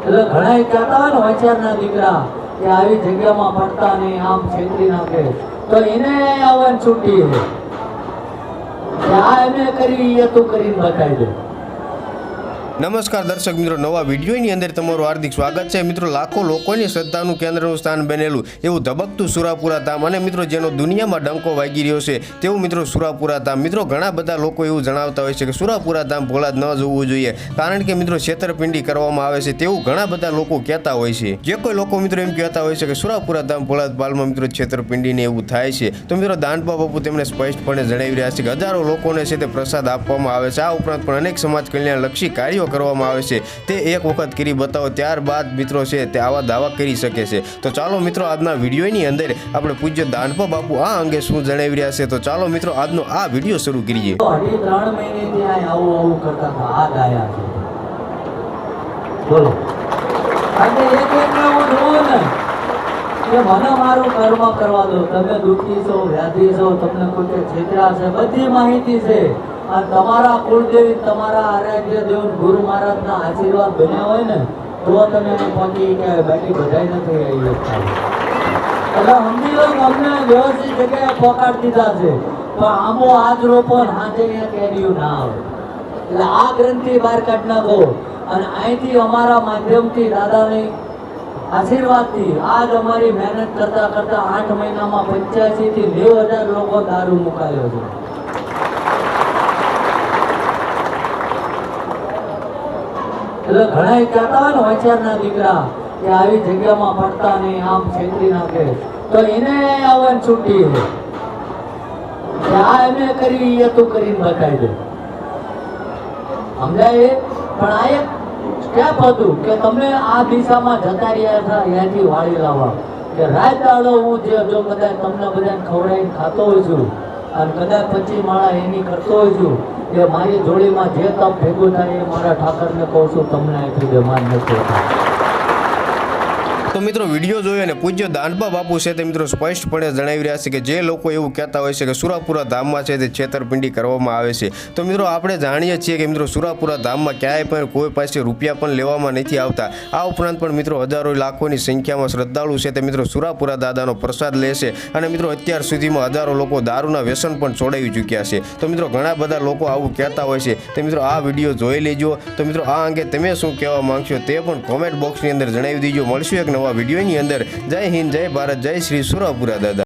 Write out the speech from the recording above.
એટલે ઘણા કહેતા હોય ને હોશિયારના દીકરા કે આવી જગ્યામાં પડતા નહીં, આમ છેતરી નાખે, તો એને આવવાની છૂટી છે કે આ એને કરી એ તું કરીને બતાવી દે. નમસ્કાર દર્શક મિત્રો, નવા વિડીયોની અંદર તમારું હાર્દિક સ્વાગત છે. મિત્રો, લાખો લોકોની શ્રદ્ધાનું કેન્દ્રનું સ્થાન બનેલું એવું ધબકતું સુરાપુરા ધામ, અને મિત્રો જેનો દુનિયામાં ડંકો વાગી રહ્યો છે તેવું મિત્રો સુરાપુરા ધામ. મિત્રો, ઘણા બધા લોકો એવું જણાવતા હોય છે કે સુરાપુરા ધામ ભોળા ન જવું જોઈએ, કારણ કે મિત્રો છેતરપિંડી કરવામાં આવે છે તેવું ઘણા બધા લોકો કહેતા હોય છે. જે કોઈ લોકો મિત્રો એમ કહેતા હોય છે કે સુરાપુરા ધામ ભોળા પાલમાં મિત્રો છેતરપિંડીને એવું થાય છે, તો મિત્રો દાનપા બાપુ તેમને સ્પષ્ટપણે જણાવી રહ્યા છે કે હજારો લોકોને છે તે પ્રસાદ આપવામાં આવે છે. આ ઉપરાંત પણ અનેક સમાજ કલ્યાણલક્ષી કાર્યો કરવામાં આવે છે. તે એક વખત કરી બતાવો, ત્યારબાદ મિત્રો છે તે આવા દાવા કરી શકે છે. તો ચાલો મિત્રો, આજના વિડીયોની અંદર આપણે પૂજ્ય દાનપા બાપુ આ અંગે શું જણાવી રહ્યા છે, તો ચાલો મિત્રો આજનો આ વિડીયો શરૂ કરીએ. 3 મહિનેથી આવું કરતા હતા, આ ગાયા છે. બોલો, આજે એક હું જોઉં ને કે મને મારું કર્મ કરવા દો. તમે દુઃખી છો, વ્યાધિ છો, તમને કોઈ છેતરા છે, બધી માહિતી છે. અને તમારા કુળદેવી, તમારા આરાધ્ય દેવ ગુરુ મહારાજના આશીર્વાદ બન્યા હોય ને તો તમે પહોંચી કે બેઠી બધાઈ નથી આવી શકતા. એટલે સમજી લો કે અમને વ્યવસ્થિત જગ્યાએ પહોંચાડી દીધા છે, પણ આંબો આજ રોપો ને હાથે અહીંયા કેરીયું ના આવે. એટલે આ ગ્રંથિ બહાર કાઢી નાખો, અને અહીંથી અમારા માધ્યમથી દાદાની આશીર્વાદથી આજ અમારી મહેનત કરતા કરતા 8 મહિનામાં 85 થી 90,000 લોકો દારૂ મુકાયો છે. એટલે ઘણા કહેતા હોય ને હોશિયારના દીકરા કે આવી જગ્યામાં પડતા નહીં, આમ છેતરી નાખે, તો એને આવવાની છૂટી છે કે આ એને કરી એ તું કરીને બતાવી દે. સમજાય? પણ આ એક સ્ટેપ હતું કે તમે આ દિશામાં જતા રહ્યા હતા, અહીંયાથી વાળી લાવવા કે રાત દાડો હું જો કદાચ તમને બધાને ખવડાવીને ખાતો હોય છું અને કદાચ 25 માળા એની કરતો હોય છું, એ મારી જોડીમાં જે તપ ભેગું થાય એ મારા ઠાકરને કહું છું, તમને અહીંથી બેમાન નથી. તો મિત્રો, વિડીયો જોયો અને પૂજ્ય દાનપા બાપુ છે તે મિત્રો સ્પષ્ટપણે જણાવી રહ્યા છે કે જે લોકો એવું કહેતા હોય છે કે સુરાપુરા ધામમાં છે તે છેતરપિંડી કરવામાં આવે છે, તો મિત્રો આપણે જાણીએ છીએ કે મિત્રો સુરાપુરા ધામમાં ક્યાંય પણ કોઈ પાસે રૂપિયા પણ લેવામાં નથી આવતા. આ ઉપરાંત પણ મિત્રો હજારો લાખોની સંખ્યામાં શ્રદ્ધાળુ છે તે મિત્રો સુરાપુરા દાદાનો પ્રસાદ લે છે, અને મિત્રો અત્યાર સુધીમાં હજારો લોકો દારૂના વ્યસન પણ છોડાવી ચૂક્યા છે. તો મિત્રો ઘણા બધા લોકો આવું કહેતા હોય છે, તો મિત્રો આ વિડીયો જોઈ લેજો. તો મિત્રો આ અંગે તમે શું કહેવા માંગશો તે પણ કોમેન્ટ બોક્સની અંદર જણાવી દેજો. મળશું એક નવા વિડીયોની અંદર. જય હિન્દ, જય ભારત, જય શ્રી સુરાપુરા દાદા.